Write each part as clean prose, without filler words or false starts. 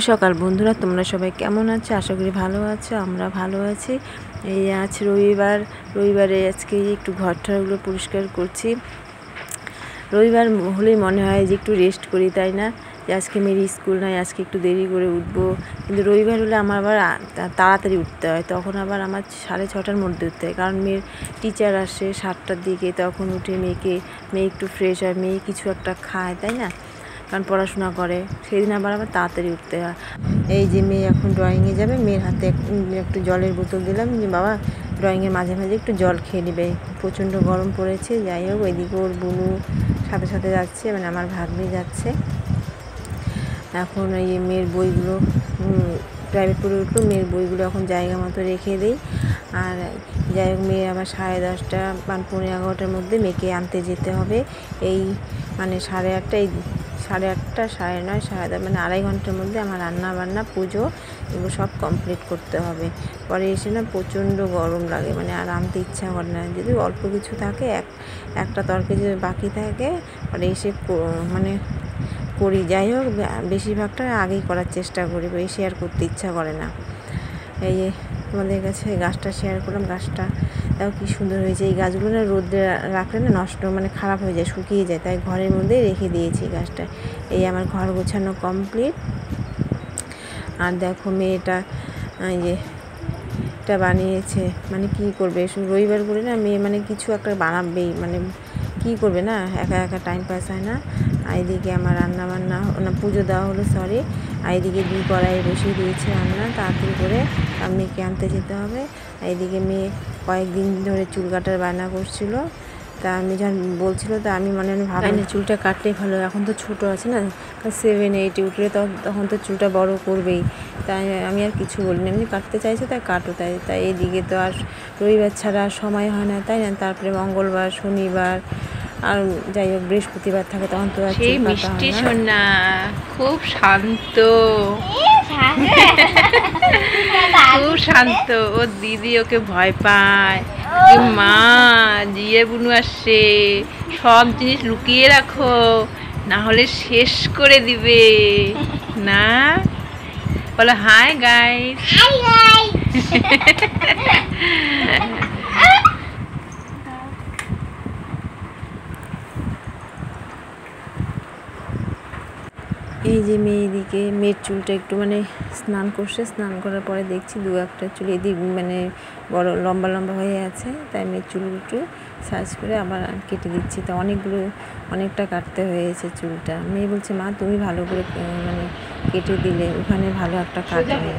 সকাল বন্ধুরা, তোমরা সবাই কেমন আছো? আশা করি ভালো আছো। আমরা ভালো আছি। এই আজ রবিবারে আজকে একটু ঘরটাগুলো পরিষ্কার করছি। রবিবার হলেই মনে হয় যে একটু রেস্ট করি, তাই না? যে আজকে মেয়ের স্কুল নাই, আজকে একটু দেরি করে উঠবো। কিন্তু রবিবার হলে আমার আবার তাড়াতাড়ি উঠতে হয়, তখন আবার আমার 6:30টার মধ্যে উঠতে হয়, কারণ মেয়ের টিচার আসে 7টার দিকে। তখন উঠে মেয়ে একটু ফ্রেশ হয়, মেয়ে কিছু একটা খায়, তাই না? কারণ পড়াশোনা করে, সেদিন আবার তাড়াতাড়ি উঠতে হয়। এই যে মেয়ে এখন ড্রয়িংয়ে যাবে, মেয়ের হাতে একটু জলের বোতল দিলাম যে বাবা ড্রয়িংয়ের মাঝে মাঝে একটু জল খেয়ে নেবে, প্রচণ্ড গরম পড়েছে। যাই হোক, ওইদিকে ওর বুনু সাথে সাথে যাচ্ছে, মানে আমার ভাগ্নি যাচ্ছে। এখন এই মেয়ের বইগুলো প্রাইভেট পড়ে উঠলো, মেয়ের বইগুলো এখন জায়গা মতো রেখে দিই। আর যাই হোক, মেয়ে আবার 10:30 বা 11:45টার মধ্যে মেয়েকে আনতে যেতে হবে। এই মানে 8:30, এই 8:30, 9:30, 10:30, মানে 2.5 ঘন্টার মধ্যে আমার রান্না বান্না পুজো এগুলো সব কমপ্লিট করতে হবে। পরে এসে না প্রচণ্ড গরম লাগে, মানে আর আনতে ইচ্ছা করে না। যদি অল্প কিছু থাকে, একটা তরকারি যদি বাকি থাকে, পরে এসে মানে করি। যাই হোক, বেশিরভাগটা আগেই করার চেষ্টা করি, এসে আর করতে ইচ্ছা করে না। এই যে তোমাদের কাছে গাছটা শেয়ার করলাম, গাছটা তাও কি সুন্দর হয়েছে। এই গাছগুলো না রোদে রাখলে না নষ্ট, মানে খারাপ হয়ে যায়, শুকিয়ে যায়, তাই ঘরের মধ্যেই রেখে দিয়েছি গাছটা। এই আমার ঘর গোছানো কমপ্লিট। আর দেখো মেয়েটা এই যে এটা বানিয়েছে, মানে কি করবে রবিবার করে না, মেয়ে মানে কিছু একটা বানাবেই, মানে কি করবে না, একা একা টাইম পাস হয় না। আর এদিকে আমার রান্না বান্না না, পুজো দেওয়া হলো, সরি। আর এদিকে 2 কড়াই বসিয়ে দিয়েছে রান্না, তাড়াতাড়ি করে মেয়েকে আনতে যেতে হবে। আর এদিকে মেয়ে কয়েকদিন ধরে চুল কাটার বায়না করছিল, তা আমি যখন বলছিল, তা আমি মনে ভাবি না চুলটা কাটলেই ভালো। এখন তো ছোটো আছে না, 7, 8 উঠলে তখন তো চুলটা বড় করবেই, তাই আমি আর কিছু বলিনি। এমনি কাটতে চাইছে, তাই কাটো। তাই এদিকে তো আর রবিবার ছাড়া সময় হয় না, তাই না? তারপরে মঙ্গলবার, শনিবার, আর যাই হোক বৃহস্পতিবার থাকে, তখন তো আর চুল কাটা হয় না। সোনা খুব শান্ত, খুব শান্ত। ওর দিদি ওকে ভয় পায়, মা জিয়ে বুনু আসছে, সব জিনিস লুকিয়ে রাখো, না হলে শেষ করে দিবে না। বলো হাই গাইস। এই যে এদিকে মেয়ের চুলটা একটু মানে স্নান করছে, স্নান করার পরে দেখছি 2-1টা চুল এদিক মানে বড় লম্বা লম্বা হয়ে আছে, তাই মেয়ের চুল একটু সার্চ করে আবার কেটে দিচ্ছি। তা অনেকটা কাটতে হয়েছে চুলটা। মেয়ে বলছে, মা তুমি ভালো করে মানে কেটে দিলে, ওখানে ভালো একটা কাটবে।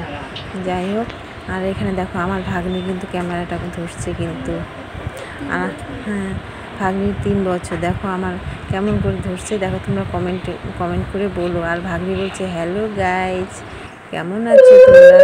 যাই হোক, আর এখানে দেখো আমার ভাগ্নি কিন্তু ক্যামেরাটা ধরছে, কিন্তু হ্যাঁ, ভাগ্নির 3 বছর। দেখো আমার কেমন করে ধরছে, দেখো তোমরা কমেন্ট করে বলো। আর ভাগ্নি বলছে, হ্যালো গাইজ, কেমন আছো তোমরা?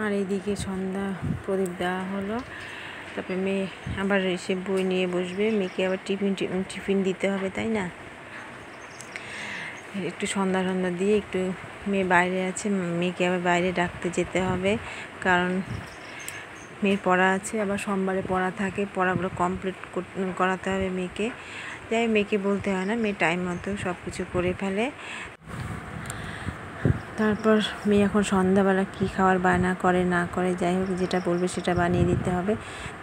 আর এইদিকে সন্ধ্যা প্রদীপ দেওয়া হলো, তারপরে মেয়ে আবার এসে বই নিয়ে বসবে, মেয়েকে আবার টিফিন দিতে হবে, তাই না? একটু সন্ধ্যা দিয়ে একটু মেয়ে বাইরে আছে, মেয়েকে আবার বাইরে ডাকতে যেতে হবে, কারণ মেয়ের পড়া আছে, আবার সোমবারে পড়া থাকে, পড়াগুলো কমপ্লিট করাতে হবে মেয়েকে। যাই মেয়েকে বলতে হয় না, মেয়ে টাইম মতো সব কিছু করে ফেলে। তারপর মেয়ে এখন সন্ধ্যাবেলা কী খাওয়ার বায়না করে না করে, যাই হোক যেটা বলবে সেটা বানিয়ে দিতে হবে।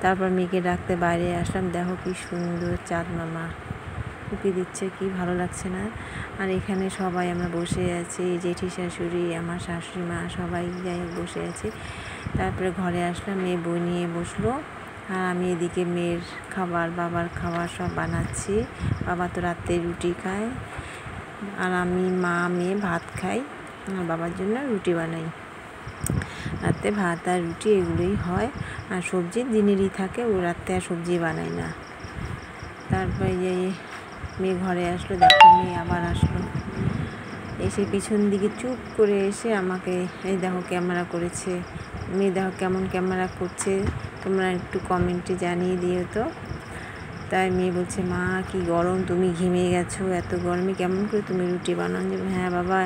তারপর মেয়েকে ডাকতে বাইরে আসলাম। দেখো কি সুন্দর চাঁদ মামা উঁকি দিচ্ছে, কি ভালো লাগছে না? আর এখানে সবাই আমরা বসে আছি, জেঠি শাশুড়ি, আমার শাশুড়ি মা, সবাই যাই হোক বসে আছি। তারপরে ঘরে আসলাম, মেয়ে বই নিয়ে বসলো, আর আমি এদিকে মেয়ের খাবার, বাবার খাবার সব বানাচ্ছি। বাবা তো রাতে রুটি খায়, আর আমি, মা, মেয়ে ভাত খাই, আমার বাবার জন্য রুটি বানাই। আর রাতে ভাত আর রুটি এগুলোই হয়, আর সবজি দিনেরই থাকে, ও রাতে আর সবজি বানাই না। তারপরে যে মেয়ে ঘরে আসলো, দেখো মেয়ে আবার আসলো, এসে পিছন দিকে চুপ করে এসে আমাকে এই দেখো ক্যামেরা করেছে। মেয়ে দেখো কেমন ক্যামেরা করছে, তোমরা একটু কমেন্টে জানিয়ে দিও তো। তাই মেয়ে বলছে, মা কি গরম, তুমি ঘেমে গেছো, এত গরমে কেমন করে তুমি রুটি বানান? যে হ্যাঁ বাবা,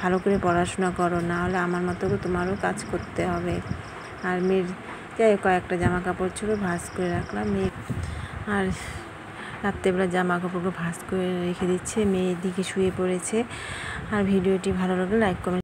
ভালো করে পড়াশোনা করো, না হলে আমার মতো করে তোমারও কাজ করতে হবে। আর মেয়ের যাই কয়েকটা জামা কাপড় ছিল, ভাঁজ করে রাখলাম। মেয়ে আর রাত্রেবেলা জামা কাপড়গুলো ভাঁজ করে রেখে দিচ্ছে, মেয়ের দিকে শুয়ে পড়েছে। আর ভিডিওটি ভালো লাগলে লাইক কমেন্ট